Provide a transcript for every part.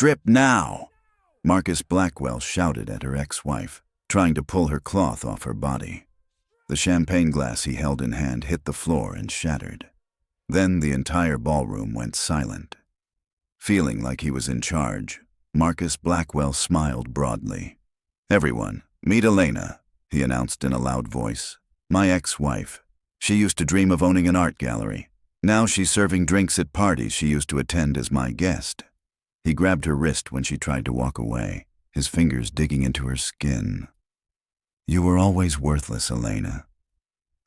Strip now! Marcus Blackwell shouted at her ex-wife, trying to pull her cloth off her body. The champagne glass he held in hand hit the floor and shattered. Then the entire ballroom went silent. Feeling like he was in charge, Marcus Blackwell smiled broadly. "Everyone, meet Elena," he announced in a loud voice. "My ex-wife. She used to dream of owning an art gallery. Now she's serving drinks at parties she used to attend as my guest." He grabbed her wrist when she tried to walk away, his fingers digging into her skin. "You were always worthless, Elena.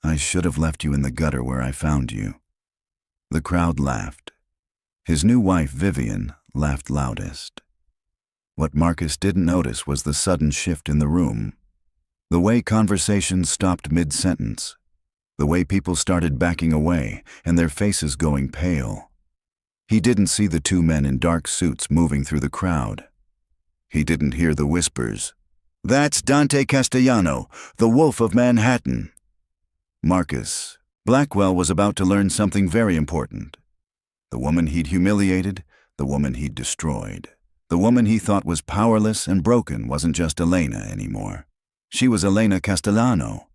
I should have left you in the gutter where I found you." The crowd laughed. His new wife, Vivian, laughed loudest. What Marcus didn't notice was the sudden shift in the room. The way conversations stopped mid-sentence. The way people started backing away and their faces going pale. He didn't see the two men in dark suits moving through the crowd. He didn't hear the whispers. "That's Dante Castellano, the Wolf of Manhattan." Marcus Blackwell was about to learn something very important. The woman he'd humiliated, the woman he'd destroyed. The woman he thought was powerless and broken wasn't just Elena anymore. She was Elena Castellano,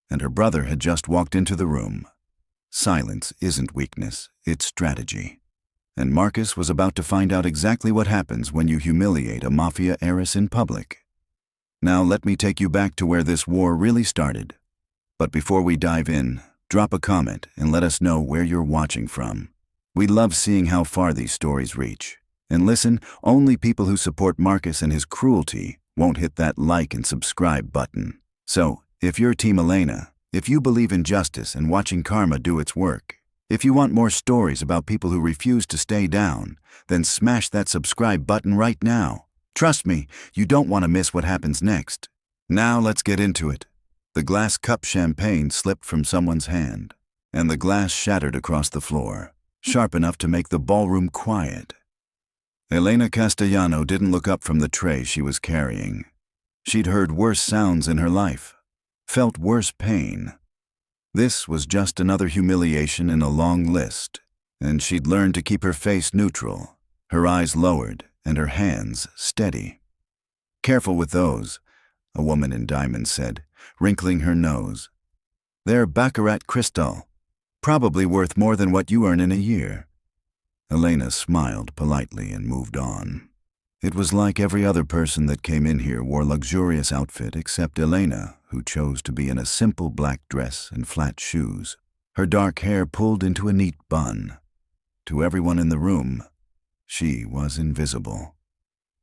and her brother had just walked into the room. Silence isn't weakness, it's strategy. And Marcus was about to find out exactly what happens when you humiliate a Mafia heiress in public. Now let me take you back to where this war really started. But before we dive in, drop a comment and let us know where you're watching from. We love seeing how far these stories reach. And listen, only people who support Marcus and his cruelty won't hit that like and subscribe button. So, if you're Team Elena, if you believe in justice and watching karma do its work, if you want more stories about people who refuse to stay down, then smash that subscribe button right now. Trust me, you don't want to miss what happens next. Now let's get into it. The glass cup champagne slipped from someone's hand, and the glass shattered across the floor, sharp enough to make the ballroom quiet. Elena Castellano didn't look up from the tray she was carrying. She'd heard worse sounds in her life, felt worse pain. This was just another humiliation in a long list, and she'd learned to keep her face neutral, her eyes lowered, and her hands steady. "Careful with those," a woman in diamonds said, wrinkling her nose. "They're baccarat crystal, probably worth more than what you earn in a year." Elena smiled politely and moved on. It was like every other person that came in here wore luxurious outfit except Elena, who chose to be in a simple black dress and flat shoes, her dark hair pulled into a neat bun. To everyone in the room, she was invisible.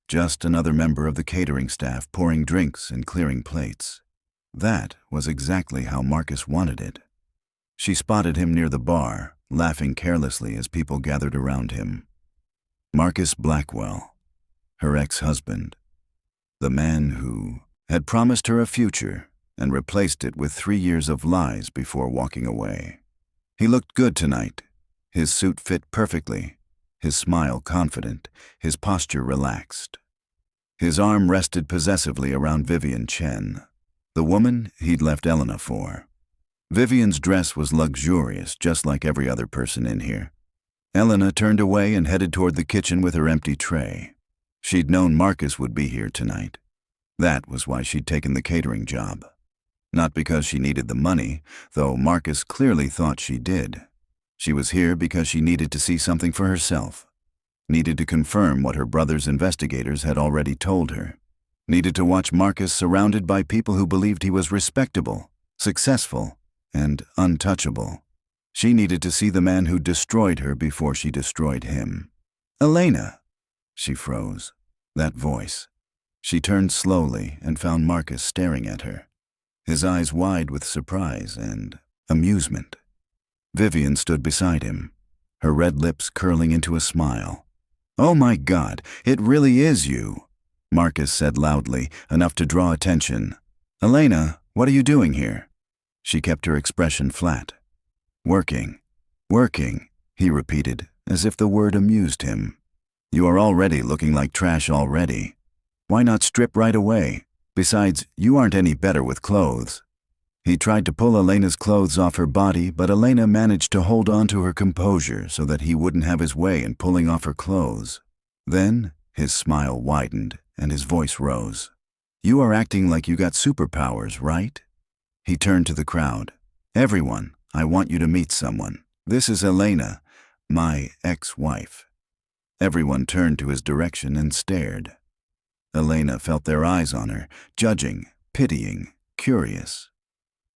Just another member of the catering staff pouring drinks and clearing plates. That was exactly how Marcus wanted it. She spotted him near the bar, laughing carelessly as people gathered around him. Marcus Blackwell, her ex-husband, the man who had promised her a future and replaced it with 3 years of lies before walking away. He looked good tonight. His suit fit perfectly, his smile confident, his posture relaxed. His arm rested possessively around Vivian Chen, the woman he'd left Elena for. Vivian's dress was luxurious, just like every other person in here. Elena turned away and headed toward the kitchen with her empty tray. She'd known Marcus would be here tonight. That was why she'd taken the catering job. Not because she needed the money, though Marcus clearly thought she did. She was here because she needed to see something for herself. Needed to confirm what her brother's investigators had already told her. Needed to watch Marcus surrounded by people who believed he was respectable, successful, and untouchable. She needed to see the man who destroyed her before she destroyed him. "Elena!" She froze. That voice. She turned slowly and found Marcus staring at her, his eyes wide with surprise and amusement. Vivian stood beside him, her red lips curling into a smile. "Oh my God, it really is you," Marcus said loudly, enough to draw attention. "Elena, what are you doing here?" She kept her expression flat. "Working. Working," he repeated, as if the word amused him. "You are already looking like trash already. Why not strip right away? Besides, you aren't any better with clothes." He tried to pull Elena's clothes off her body, but Elena managed to hold on to her composure so that he wouldn't have his way in pulling off her clothes. Then His smile widened and his voice rose. You are acting like you got superpowers, right? He turned to the crowd. Everyone, I want you to meet someone. This is Elena, my ex-wife. Everyone turned to his direction and stared. Elena felt their eyes on her, judging, pitying, curious.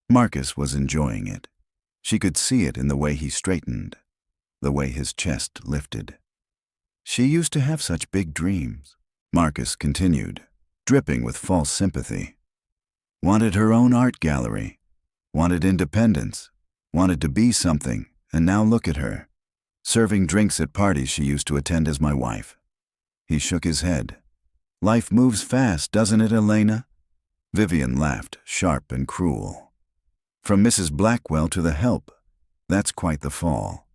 Marcus was enjoying it. She could see it in the way he straightened, the way his chest lifted. She used to have such big dreams, Marcus continued, dripping with false sympathy. Wanted her own art gallery, wanted independence, wanted to be something, and now look at her, serving drinks at parties she used to attend as my wife. He shook his head. Life moves fast, doesn't it, Elena? Vivian laughed, sharp and cruel. From Mrs. Blackwell to the help, that's quite the fall.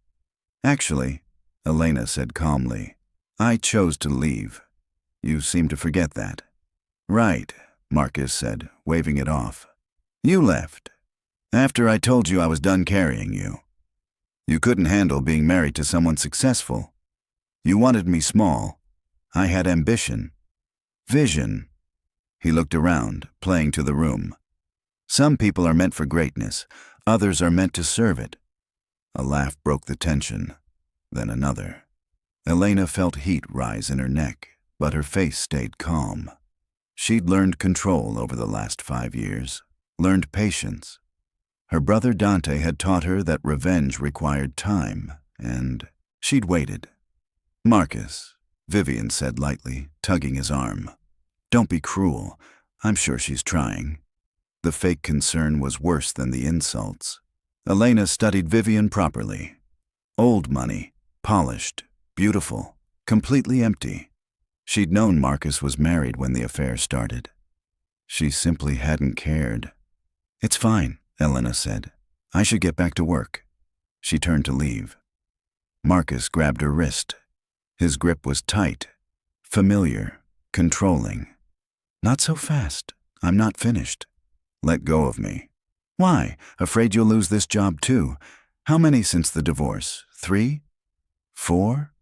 Actually, Elena said calmly, I chose to leave. You seem to forget that. Right, Marcus said, waving it off. You left. After I told you I was done carrying you. You couldn't handle being married to someone successful. You wanted me small. I had ambition. Vision. He looked around, playing to the room. Some people are meant for greatness. Others are meant to serve it. A laugh broke the tension. Then another. Elena felt heat rise in her neck, but her face stayed calm. She'd learned control over the last 5 years, learned patience. Her brother Dante had taught her that revenge required time, and she'd waited. Marcus, Vivian said lightly, tugging his arm. Don't be cruel. I'm sure she's trying. The fake concern was worse than the insults. Elena studied Vivian properly. Old money, polished, beautiful, completely empty. She'd known Marcus was married when the affair started. She simply hadn't cared. It's fine, Elena said. I should get back to work. She turned to leave. Marcus grabbed her wrist. His grip was tight, familiar, controlling. Not so fast. I'm not finished. Let go of me. Why? Afraid you'll lose this job too? How many since the divorce? 3? 4?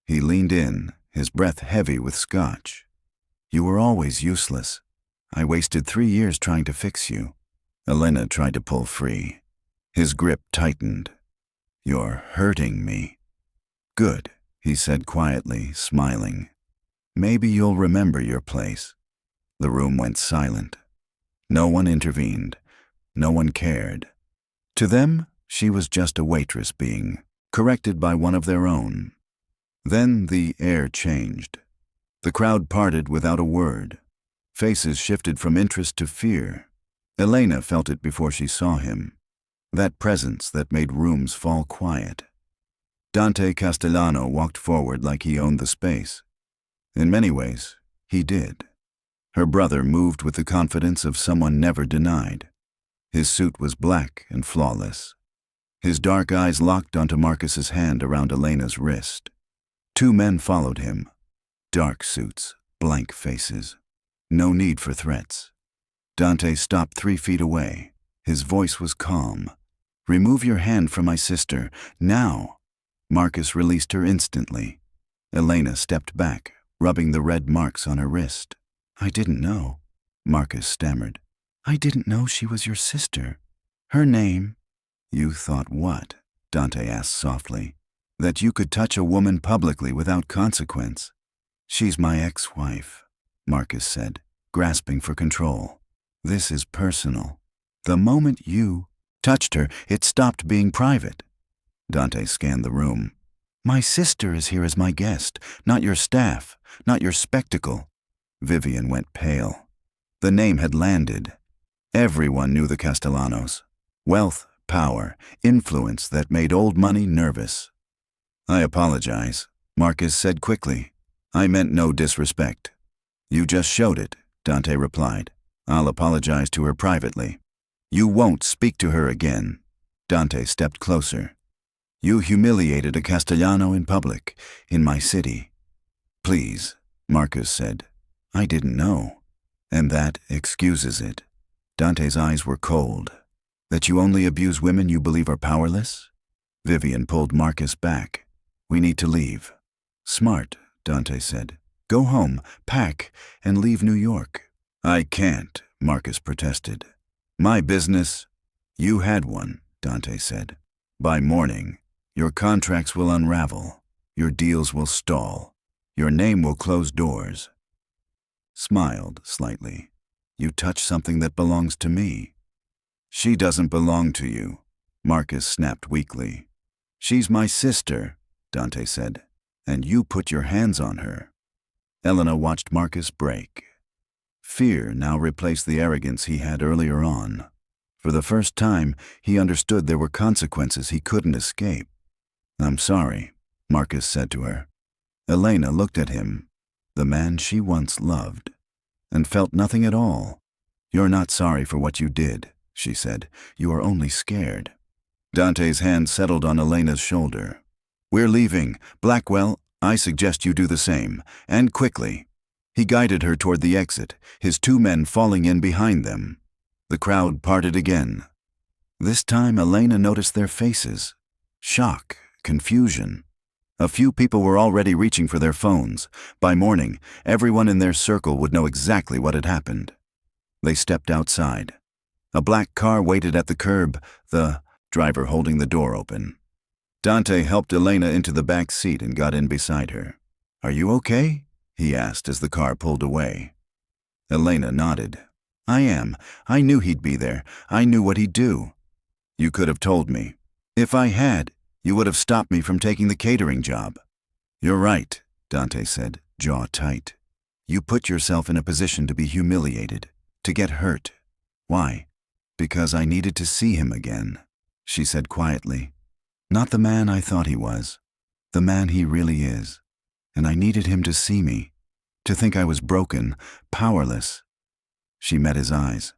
He leaned in, his breath heavy with scotch. You were always useless. I wasted 3 years trying to fix you. Elena tried to pull free. His grip tightened. You're hurting me. Good, he said quietly, smiling. Maybe you'll remember your place. The room went silent. No one intervened. No one cared. To them, she was just a waitress being corrected by one of their own. Then the air changed. The crowd parted without a word. Faces shifted from interest to fear. Elena felt it before she saw him. That presence that made rooms fall quiet. Dante Castellano walked forward like he owned the space. In many ways, he did. Her brother moved with the confidence of someone never denied. His suit was black and flawless. His dark eyes locked onto Marcus's hand around Elena's wrist. 2 men followed him. Dark suits, blank faces. No need for threats. Dante stopped 3 feet away. His voice was calm. Remove your hand from my sister, now. Marcus released her instantly. Elena stepped back, rubbing the red marks on her wrist. I didn't know, Marcus stammered. I didn't know she was your sister. Her name. You thought what? Dante asked softly. That you could touch a woman publicly without consequence. She's my ex-wife, Marcus said, grasping for control. This is personal. The moment you touched her, it stopped being private. Dante scanned the room. My sister is here as my guest, not your staff, not your spectacle. Vivian went pale. The name had landed. Everyone knew the Castellanos. Wealth, power, influence that made old money nervous. I apologize, Marcus said quickly. I meant no disrespect. You just showed it, Dante replied. I'll apologize to her privately. You won't speak to her again. Dante stepped closer. You humiliated a Castellano in public, in my city. Please, Marcus said. I didn't know. And that excuses it. Dante's eyes were cold. That you only abuse women you believe are powerless? Vivian pulled Marcus back. We need to leave. Smart, Dante said. Go home, pack, and leave New York." "I can't," Marcus protested. "My business—" "You had one," Dante said. "By morning, your contracts will unravel, your deals will stall, your name will close doors." Smiled slightly. "You touch something that belongs to me." "She doesn't belong to you," Marcus snapped weakly. "She's my sister," Dante said, "and you put your hands on her." Elena watched Marcus break. Fear now replaced the arrogance he had earlier on. For the first time, he understood there were consequences he couldn't escape. "I'm sorry," Marcus said to her. Elena looked at him, the man she once loved, and felt nothing at all. "You're not sorry for what you did," she said. "You are only scared." Dante's hand settled on Elena's shoulder. "We're leaving. Blackwell, I suggest you do the same, and quickly." He guided her toward the exit, his 2 men falling in behind them. The crowd parted again. This time Elena noticed their faces. Shock, confusion. A few people were already reaching for their phones. By morning, everyone in their circle would know exactly what had happened. They stepped outside. A black car waited at the curb, the driver holding the door open. Dante helped Elena into the back seat and got in beside her. "Are you okay?" he asked as the car pulled away. Elena nodded. "I am. I knew he'd be there. I knew what he'd do." "You could have told me." "If I had, you would have stopped me from taking the catering job." "You're right," Dante said, jaw tight. "You put yourself in a position to be humiliated, to get hurt. Why?" "Because I needed to see him again," she said quietly. "Not the man I thought he was, the man he really is. And I needed him to see me, to think I was broken, powerless." She met his eyes.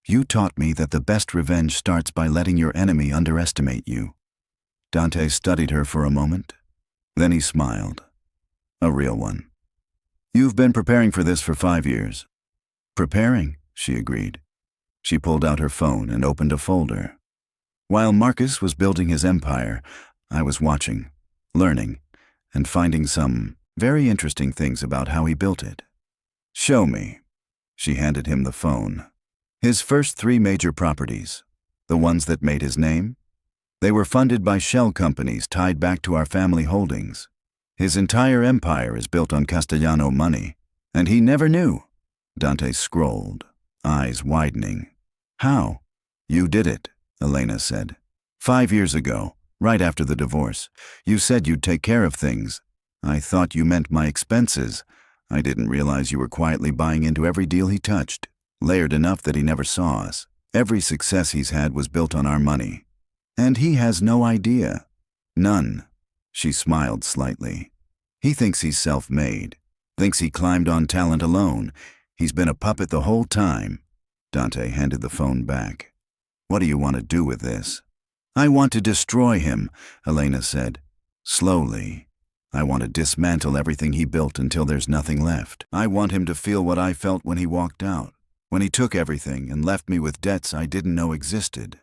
"You taught me that the best revenge starts by letting your enemy underestimate you." Dante studied her for a moment. Then he smiled. A real one. "You've been preparing for this for 5 years." "Preparing," she agreed. She pulled out her phone and opened a folder. "While Marcus was building his empire, I was watching, learning, and finding some very interesting things about how he built it." "Show me." She handed him the phone. His first 3 major properties, the ones that made his name, they were funded by shell companies tied back to our family holdings. His entire empire is built on Castellano money, and he never knew. Dante scrolled, eyes widening. "How?" "You did it," Elena said. 5 years ago, right after the divorce, you said you'd take care of things. I thought you meant my expenses. I didn't realize you were quietly buying into every deal he touched, layered enough that he never saw us. Every success he's had was built on our money. And he has no idea. None." She smiled slightly. "He thinks he's self-made, thinks he climbed on talent alone. He's been a puppet the whole time." Dante handed the phone back. "What do you want to do with this?" "I want to destroy him," Elena said. "Slowly. I want to dismantle everything he built until there's nothing left. I want him to feel what I felt when he walked out, when he took everything and left me with debts I didn't know existed,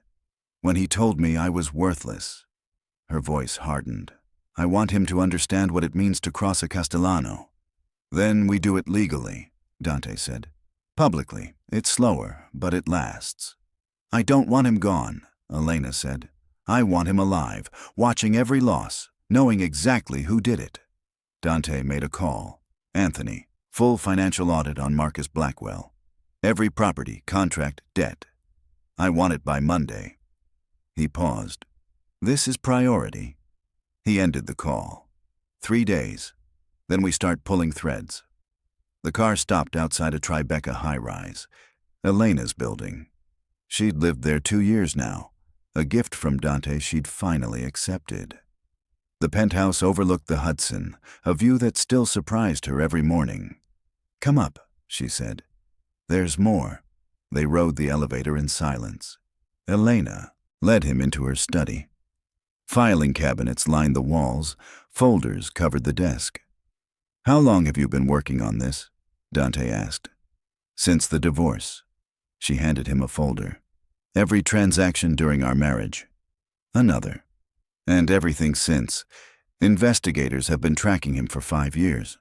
when he told me I was worthless." Her voice hardened. "I want him to understand what it means to cross a Castellano." "Then we do it legally," Dante said. "Publicly. It's slower, but it lasts." "I don't want him gone," Elena said. "I want him alive, watching every loss, knowing exactly who did it." Dante made a call. "Anthony, full financial audit on Marcus Blackwell. Every property, contract, debt. I want it by Monday." He paused. "This is priority." He ended the call. 3 days. Then we start pulling threads. The car stopped outside a Tribeca high-rise, Elena's building. She'd lived there 2 years now, a gift from Dante she'd finally accepted. The penthouse overlooked the Hudson, a view that still surprised her every morning. "Come up," she said. "There's more." They rode the elevator in silence. Elena led him into her study. Filing cabinets lined the walls, folders covered the desk. "How long have you been working on this?" Dante asked. "Since the divorce." She handed him a folder. "Every transaction during our marriage." Another. "And everything since. Investigators have been tracking him for 5 years."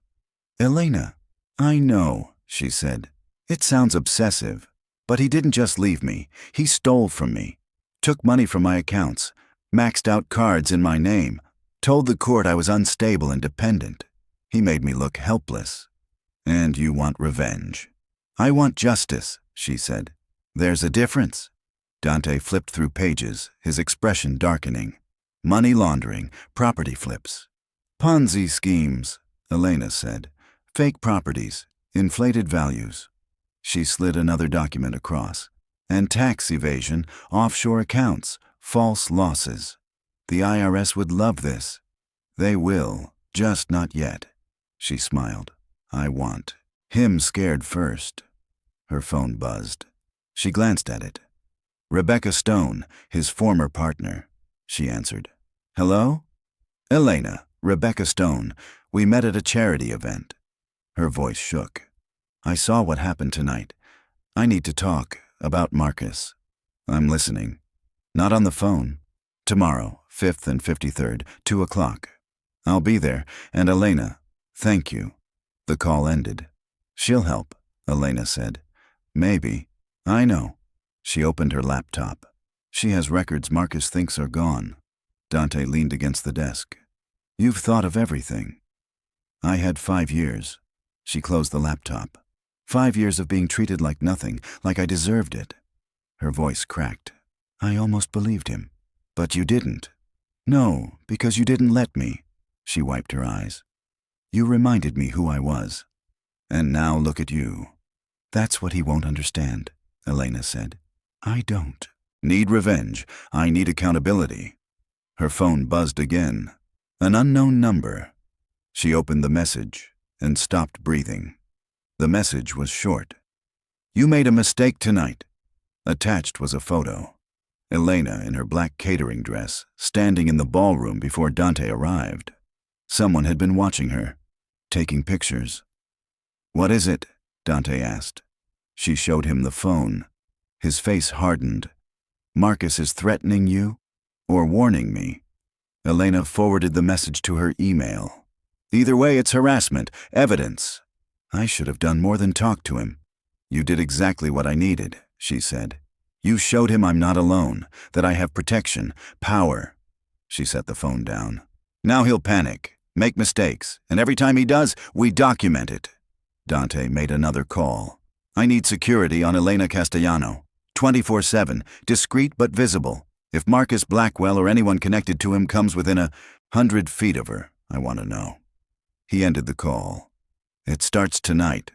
Elena, I know, she said. It sounds obsessive, but he didn't just leave me. He stole from me, took money from my accounts, maxed out cards in my name, told the court I was unstable and dependent. He made me look helpless. And you want revenge? I want justice, she said. There's a difference. Dante flipped through pages, his expression darkening. Money laundering, property flips. Ponzi schemes, Elena said. Fake properties, inflated values. She slid another document across. And tax evasion, offshore accounts, false losses. The IRS would love this. They will, just not yet. She smiled. I want him scared first. Her phone buzzed. She glanced at it. Rebecca Stone, his former partner. She answered. Hello? Elena, Rebecca Stone. We met at a charity event. Her voice shook. I saw what happened tonight. I need to talk about Marcus. I'm listening. Not on the phone. Tomorrow, 5th and 53rd, 2 o'clock. I'll be there, and Elena, thank you. The call ended. She'll help, Elena said. Maybe. I know. She opened her laptop. She has records Marcus thinks are gone. Dante leaned against the desk. You've thought of everything. I had 5 years. She closed the laptop. 5 years of being treated like nothing, like I deserved it. Her voice cracked. I almost believed him. But you didn't. No, because you didn't let me. She wiped her eyes. You reminded me who I was. And now look at you. That's what he won't understand, Elena said. I don't. Need revenge. I need accountability. Her phone buzzed again. An unknown number. She opened the message and stopped breathing. The message was short. You made a mistake tonight. Attached was a photo. Elena in her black catering dress, standing in the ballroom before Dante arrived. Someone had been watching her, taking pictures. What is it? Dante asked. She showed him the phone. His face hardened. Marcus is threatening you? Or warning me? Elena forwarded the message to her email. Either way, it's harassment, evidence. I should have done more than talk to him. You did exactly what I needed, she said. You showed him I'm not alone, that I have protection, power. She set the phone down. Now he'll panic, make mistakes, and every time he does, we document it. Dante made another call. I need security on Elena Castellanos. 24/7, discreet but visible. If Marcus Blackwell or anyone connected to him comes within 100 feet of her, I want to know. He ended the call. It starts tonight.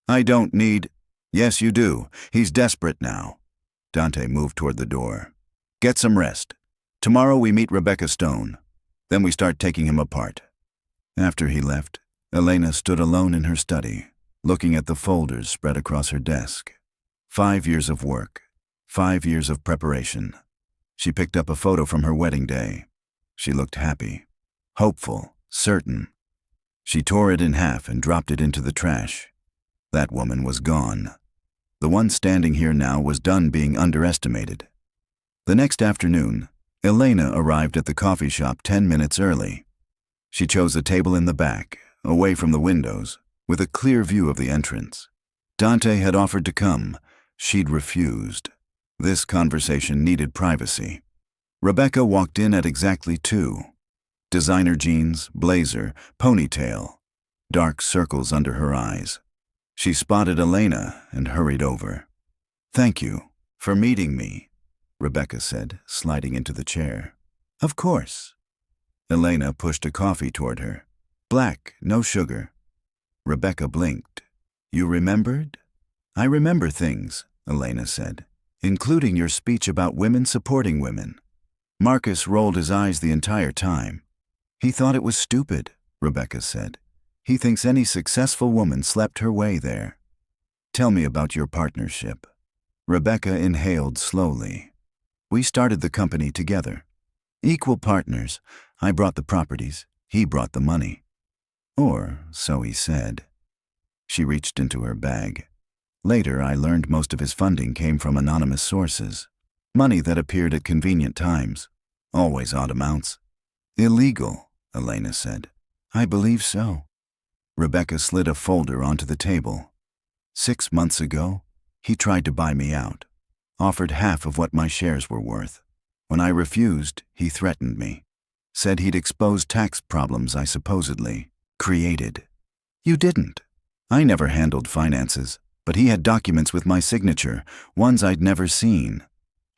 I don't need... Yes, you do. He's desperate now. Dante moved toward the door. Get some rest. Tomorrow we meet Rebecca Stone. Then we start taking him apart. After he left, Elena stood alone in her study, looking at the folders spread across her desk. 5 years of work. 5 years of preparation. She picked up a photo from her wedding day. She looked happy, hopeful, certain. She tore it in half and dropped it into the trash. That woman was gone. The one standing here now was done being underestimated. The next afternoon, Elena arrived at the coffee shop 10 minutes early. She chose a table in the back, away from the windows, with a clear view of the entrance. Dante had offered to come. She'd refused. This conversation needed privacy. Rebecca walked in at exactly 2. Designer jeans, blazer, ponytail, dark circles under her eyes. She spotted Elena and hurried over. Thank you for meeting me, Rebecca said, sliding into the chair. Of course. Elena pushed a coffee toward her. Black, no sugar. Rebecca blinked. You remembered? I remember things, Elena said, including your speech about women supporting women. Marcus rolled his eyes the entire time. He thought it was stupid, Rebecca said. He thinks any successful woman slept her way there. Tell me about your partnership. Rebecca inhaled slowly. We started the company together. Equal partners. I brought the properties. He brought the money. Or so he said. She reached into her bag. Later, I learned most of his funding came from anonymous sources. Money that appeared at convenient times. Always odd amounts. Illegal, Elena said. I believe so. Rebecca slid a folder onto the table. 6 months ago, he tried to buy me out, offered half of what my shares were worth. When I refused, he threatened me, said he'd expose tax problems I supposedly created. You didn't. I never handled finances, but he had documents with my signature, ones I'd never seen.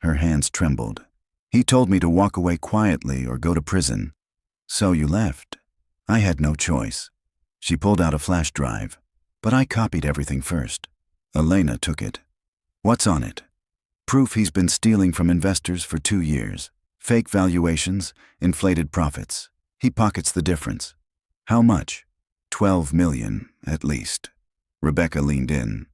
Her hands trembled. He told me to walk away quietly or go to prison. So you left. I had no choice. She pulled out a flash drive, but I copied everything first. Elena took it. What's on it? Proof he's been stealing from investors for 2 years. Fake valuations, inflated profits. He pockets the difference. How much? 12 million, at least. Rebecca leaned in.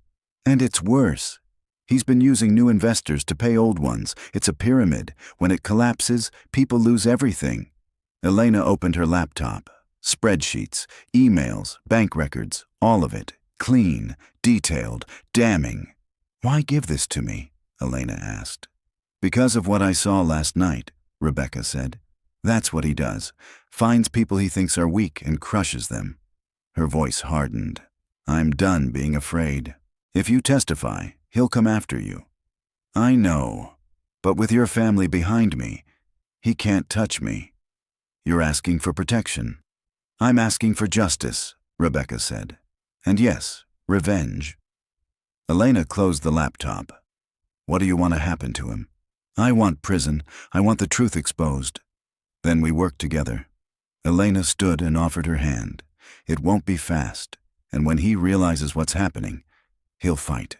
And it's worse. He's been using new investors to pay old ones. It's a pyramid. When it collapses, people lose everything. Elena opened her laptop. Spreadsheets, emails, bank records, all of it. Clean, detailed, damning. Why give this to me? Elena asked. Because of what I saw last night, Rebecca said. That's what he does. Finds people he thinks are weak and crushes them. Her voice hardened. I'm done being afraid. If you testify, he'll come after you. I know, but with your family behind me, he can't touch me. You're asking for protection. I'm asking for justice, Rebecca said. And yes, revenge. Elena closed the laptop. What do you want to happen to him? I want prison. I want the truth exposed. Then we work together. Elena stood and offered her hand. It won't be fast, and when he realizes what's happening, he'll fight.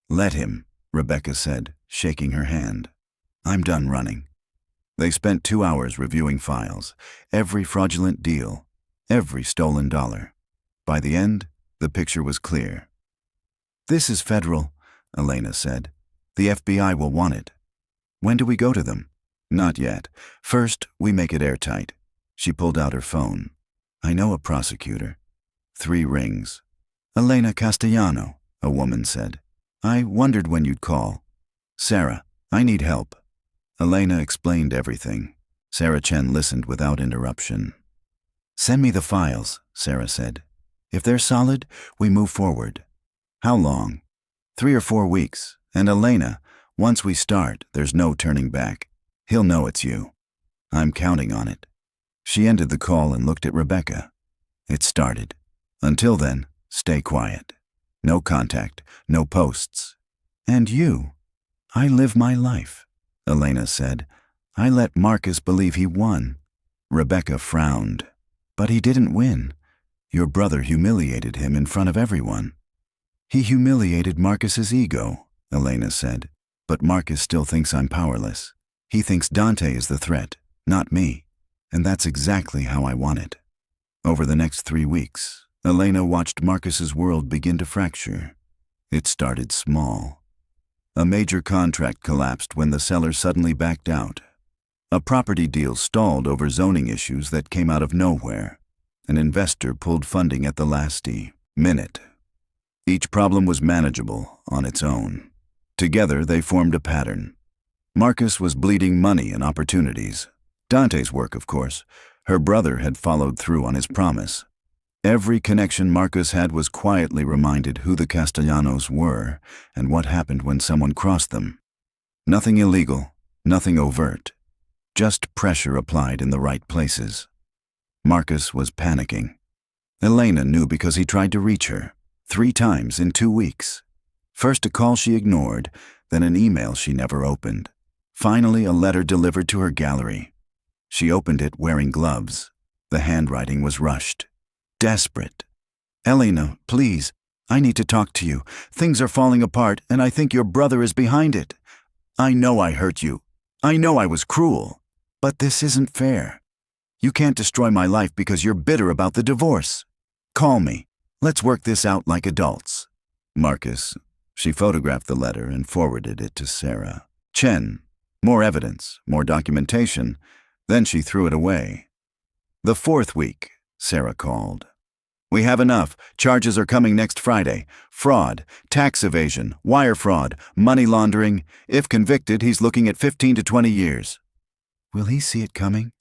Let him, Rebecca said, shaking her hand. I'm done running. They spent 2 hours reviewing files, every fraudulent deal, every stolen dollar. By the end, the picture was clear. This is federal, Elena said. The FBI will want it. When do we go to them? Not yet. First, we make it airtight. She pulled out her phone. I know a prosecutor. 3 rings. Elena Castellanos, a woman said. I wondered when you'd call. Sarah, I need help. Elena explained everything. Sarah Chen listened without interruption. Send me the files, Sarah said. If they're solid, we move forward. How long? 3 or 4 weeks. And Elena, once we start, there's no turning back. He'll know it's you. I'm counting on it. She ended the call and looked at Rebecca. It started. Until then, stay quiet. No contact, no posts. And you? I live my life, Elena said. I let Marcus believe he won. Rebecca frowned. But he didn't win. Your brother humiliated him in front of everyone. He humiliated Marcus's ego, Elena said. But Marcus still thinks I'm powerless. He thinks Dante is the threat, not me. And that's exactly how I want it. Over the next 3 weeks, Elena watched Marcus's world begin to fracture. It started small. A major contract collapsed when the seller suddenly backed out. A property deal stalled over zoning issues that came out of nowhere. An investor pulled funding at the last minute. Each problem was manageable on its own. Together, they formed a pattern. Marcus was bleeding money and opportunities. Dante's work, of course. Her brother had followed through on his promise. Every connection Marcus had was quietly reminded who the Castellanos were and what happened when someone crossed them. Nothing illegal, nothing overt. Just pressure applied in the right places. Marcus was panicking. Elena knew because he tried to reach her 3 times in 2 weeks. First a call she ignored, then an email she never opened. Finally a letter delivered to her gallery. She opened it wearing gloves. The handwriting was rushed. Desperate. Elena, please, I need to talk to you. Things are falling apart, and I think your brother is behind it. I know I hurt you. I know I was cruel. But this isn't fair. You can't destroy my life because you're bitter about the divorce. Call me. Let's work this out like adults. Marcus. She photographed the letter and forwarded it to Sarah. Chen. More evidence, more documentation. Then she threw it away. The 4th week, Sarah called. We have enough. Charges are coming next Friday. Fraud, tax evasion, wire fraud, money laundering. If convicted, he's looking at 15 to 20 years. Will he see it coming?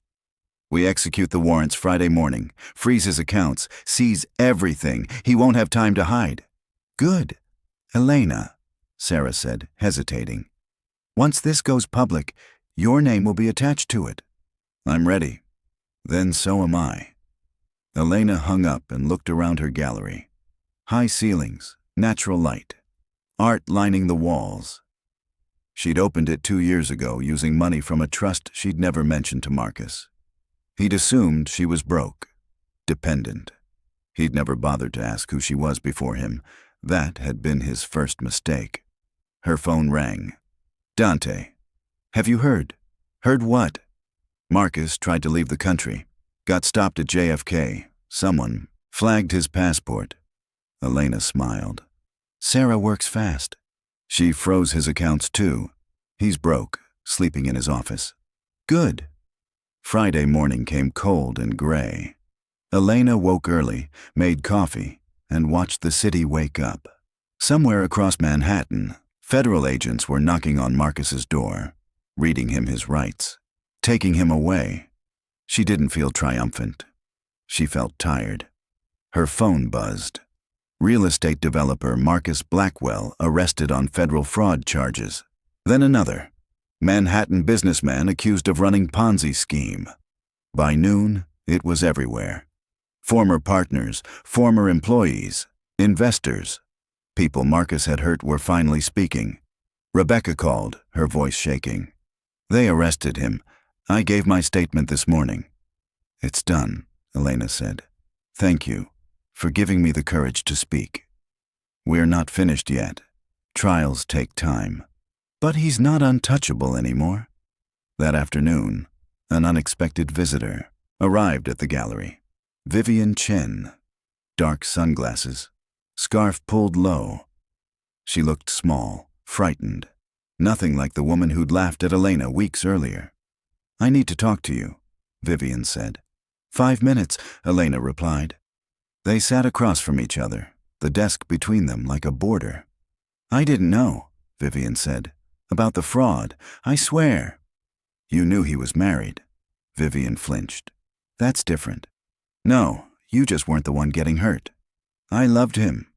We execute the warrants Friday morning, freeze his accounts, seize everything. He won't have time to hide. Good. Elena, Sarah said, hesitating. Once this goes public, your name will be attached to it. I'm ready. Then so am I. Elena hung up and looked around her gallery. High ceilings, natural light, art lining the walls. She'd opened it 2 years ago using money from a trust she'd never mentioned to Marcus. He'd assumed she was broke, dependent. He'd never bothered to ask who she was before him. That had been his first mistake. Her phone rang. Dante. Have you heard? Heard what? Marcus tried to leave the country. Got stopped at JFK. Someone flagged his passport. Elena smiled. Sarah works fast. She froze his accounts too. He's broke, sleeping in his office. Good. Friday morning came cold and gray. Elena woke early, made coffee, and watched the city wake up. Somewhere across Manhattan, federal agents were knocking on Marcus's door, reading him his rights, taking him away. She didn't feel triumphant. She felt tired. Her phone buzzed. Real estate developer Marcus Blackwell arrested on federal fraud charges. Then another. Manhattan businessman accused of running Ponzi scheme. By noon, it was everywhere. Former partners, former employees, investors. People Marcus had hurt were finally speaking. Rebecca called, her voice shaking. They arrested him. I gave my statement this morning. It's done, Elena said. Thank you for giving me the courage to speak. We're not finished yet. Trials take time. But he's not untouchable anymore. That afternoon, an unexpected visitor arrived at the gallery. Vivian Chen. Dark sunglasses, scarf pulled low. She looked small, frightened. Nothing like the woman who'd laughed at Elena weeks earlier. I need to talk to you, Vivian said. 5 minutes, Elena replied. They sat across from each other, the desk between them like a border. I didn't know, Vivian said. About the fraud, I swear. You knew he was married. Vivian flinched. That's different. No, you just weren't the one getting hurt. I loved him.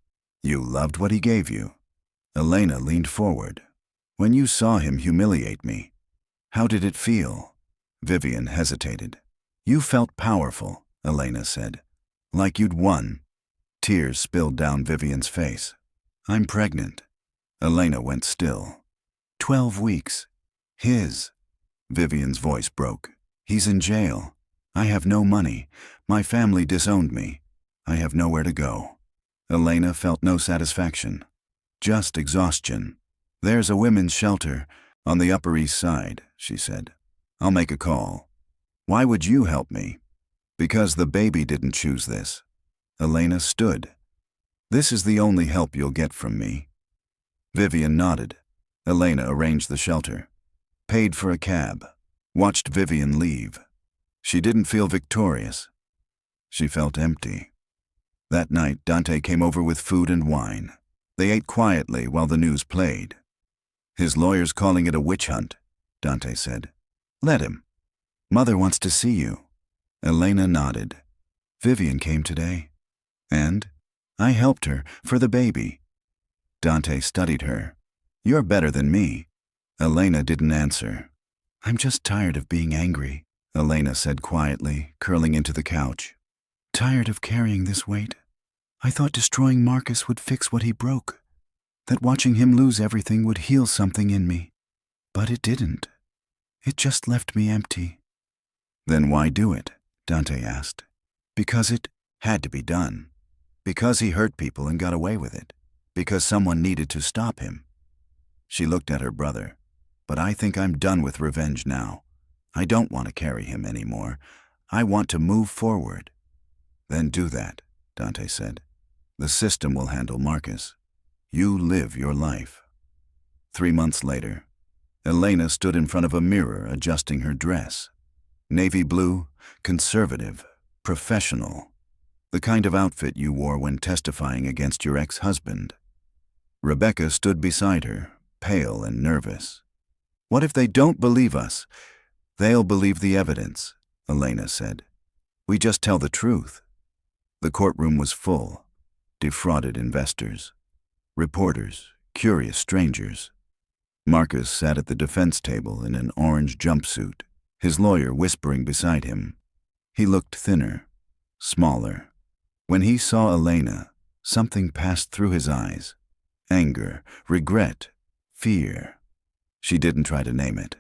You loved what he gave you. Elena leaned forward. When you saw him humiliate me, how did it feel? Vivian hesitated. You felt powerful, Elena said. Like you'd won. Tears spilled down Vivian's face. I'm pregnant. Elena went still. 12 weeks. His. Vivian's voice broke. He's in jail. I have no money. My family disowned me. I have nowhere to go. Elena felt no satisfaction. Just exhaustion. There's a women's shelter on the Upper East Side, she said. I'll make a call. Why would you help me? Because the baby didn't choose this. Elena stood. This is the only help you'll get from me. Vivian nodded. Elena arranged the shelter, paid for a cab, watched Vivian leave. She didn't feel victorious. She felt empty. That night, Dante came over with food and wine. They ate quietly while the news played. His lawyer's calling it a witch hunt, Dante said. Let him. Mother wants to see you. Elena nodded. Vivian came today. And? I helped her, for the baby. Dante studied her. You're better than me. Elena didn't answer. I'm just tired of being angry, Elena said quietly, curling into the couch. Tired of carrying this weight. I thought destroying Marcus would fix what he broke. That watching him lose everything would heal something in me. But it didn't. It just left me empty. Then why do it? Dante asked. Because it had to be done. Because he hurt people and got away with it. Because someone needed to stop him. She looked at her brother. But I think I'm done with revenge now. I don't want to carry him anymore. I want to move forward. Then do that, Dante said. The system will handle Marcus. You live your life. 3 months later, Elena stood in front of a mirror adjusting her dress. Navy blue, conservative, professional. The kind of outfit you wore when testifying against your ex-husband. Rebecca stood beside her, pale and nervous. What if they don't believe us? They'll believe the evidence. Elena said. "We just tell the truth." The courtroom was full. Defrauded investors, reporters, curious strangers. Marcus sat at the defense table in an orange jumpsuit, his lawyer whispering beside him. He looked thinner, smaller. When he saw Elena, something passed through his eyes. Anger, regret, fear. She didn't try to name it.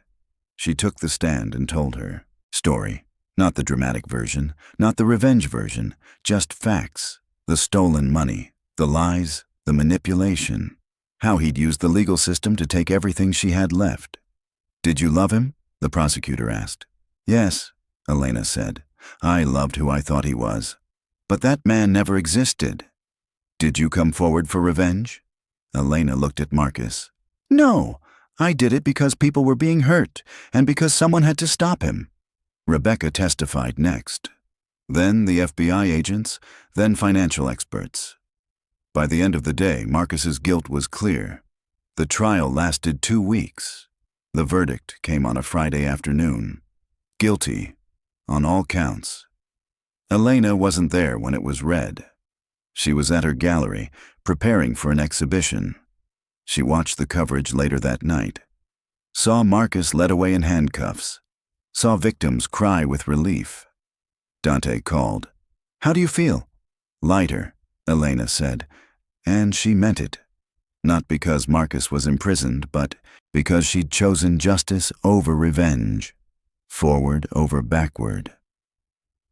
She took the stand and told her story. Not the dramatic version, not the revenge version, just facts. The stolen money, the lies, the manipulation. How he'd used the legal system to take everything she had left. "Did you love him?" the prosecutor asked. "Yes," Elena said. "I loved who I thought he was. But that man never existed." "Did you come forward for revenge?" Elena looked at Marcus. "No, I did it because people were being hurt and because someone had to stop him." Rebecca testified next. Then the FBI agents, then financial experts. By the end of the day, Marcus's guilt was clear. The trial lasted 2 weeks. The verdict came on a Friday afternoon. Guilty, on all counts. Elena wasn't there when it was read. She was at her gallery, preparing for an exhibition. She watched the coverage later that night. Saw Marcus led away in handcuffs. Saw victims cry with relief. Dante called. "How do you feel?" "Lighter," Elena said, and she meant it. Not because Marcus was imprisoned, but because she'd chosen justice over revenge. Forward over backward.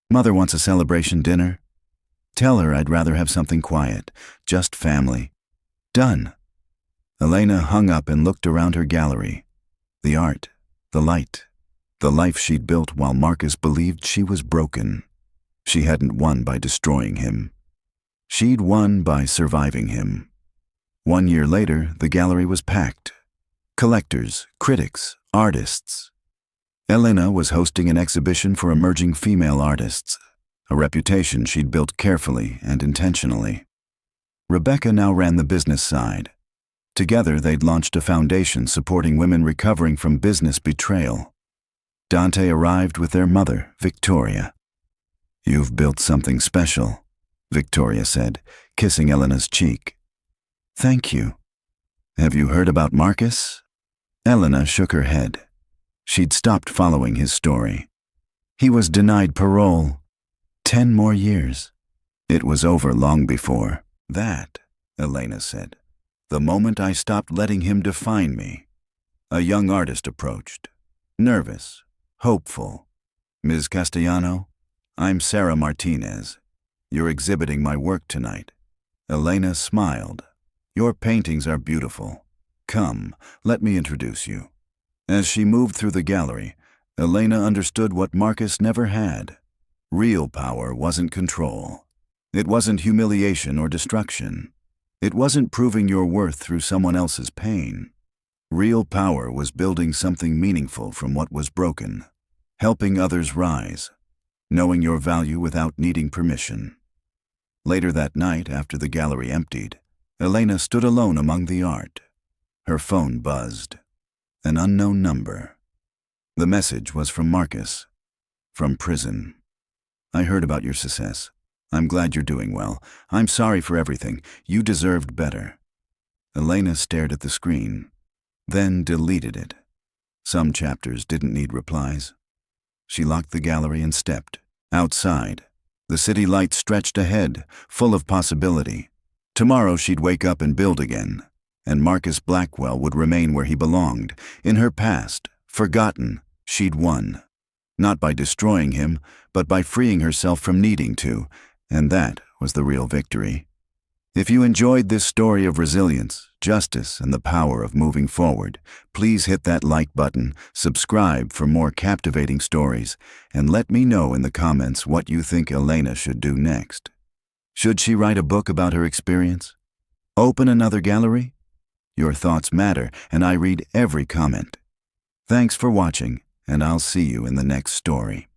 "Mother wants a celebration dinner. Tell her I'd rather have something quiet, just family." "Done." Elena hung up and looked around her gallery. The art, the light, the life she'd built while Marcus believed she was broken. She hadn't won by destroying him. She'd won by surviving him. 1 year later, the gallery was packed. Collectors, critics, artists. Elena was hosting an exhibition for emerging female artists, a reputation she'd built carefully and intentionally. Rebecca now ran the business side. Together, they'd launched a foundation supporting women recovering from business betrayal. Dante arrived with their mother, Victoria. "You've built something special," Victoria said, kissing Elena's cheek. "Thank you." "Have you heard about Marcus?" Elena shook her head. She'd stopped following his story. He was denied parole. 10 more years. It was over long before that, Elena said. "The moment I stopped letting him define me." A young artist approached. Nervous, hopeful. "Ms. Castellano, I'm Sarah Martinez. You're exhibiting my work tonight." Elena smiled. "Your paintings are beautiful. Come, let me introduce you." As she moved through the gallery, Elena understood what Marcus never had. Real power wasn't control. It wasn't humiliation or destruction. It wasn't proving your worth through someone else's pain. Real power was building something meaningful from what was broken, helping others rise, knowing your value without needing permission. Later that night, after the gallery emptied, Elena stood alone among the art. Her phone buzzed. An unknown number. The message was from Marcus, from prison. "I heard about your success. I'm glad you're doing well. I'm sorry for everything. You deserved better." Elena stared at the screen, then deleted it. Some chapters didn't need replies. She locked the gallery and stepped. Outside, the city light stretched ahead, full of possibility. Tomorrow she'd wake up and build again, and Marcus Blackwell would remain where he belonged. In her past, forgotten, she'd won. Not by destroying him, but by freeing herself from needing to, and that was the real victory. If you enjoyed this story of resilience, justice, and the power of moving forward, please hit that like button, subscribe for more captivating stories, and let me know in the comments what you think Elena should do next. Should she write a book about her experience? Open another gallery? Your thoughts matter, and I read every comment. Thanks for watching, and I'll see you in the next story.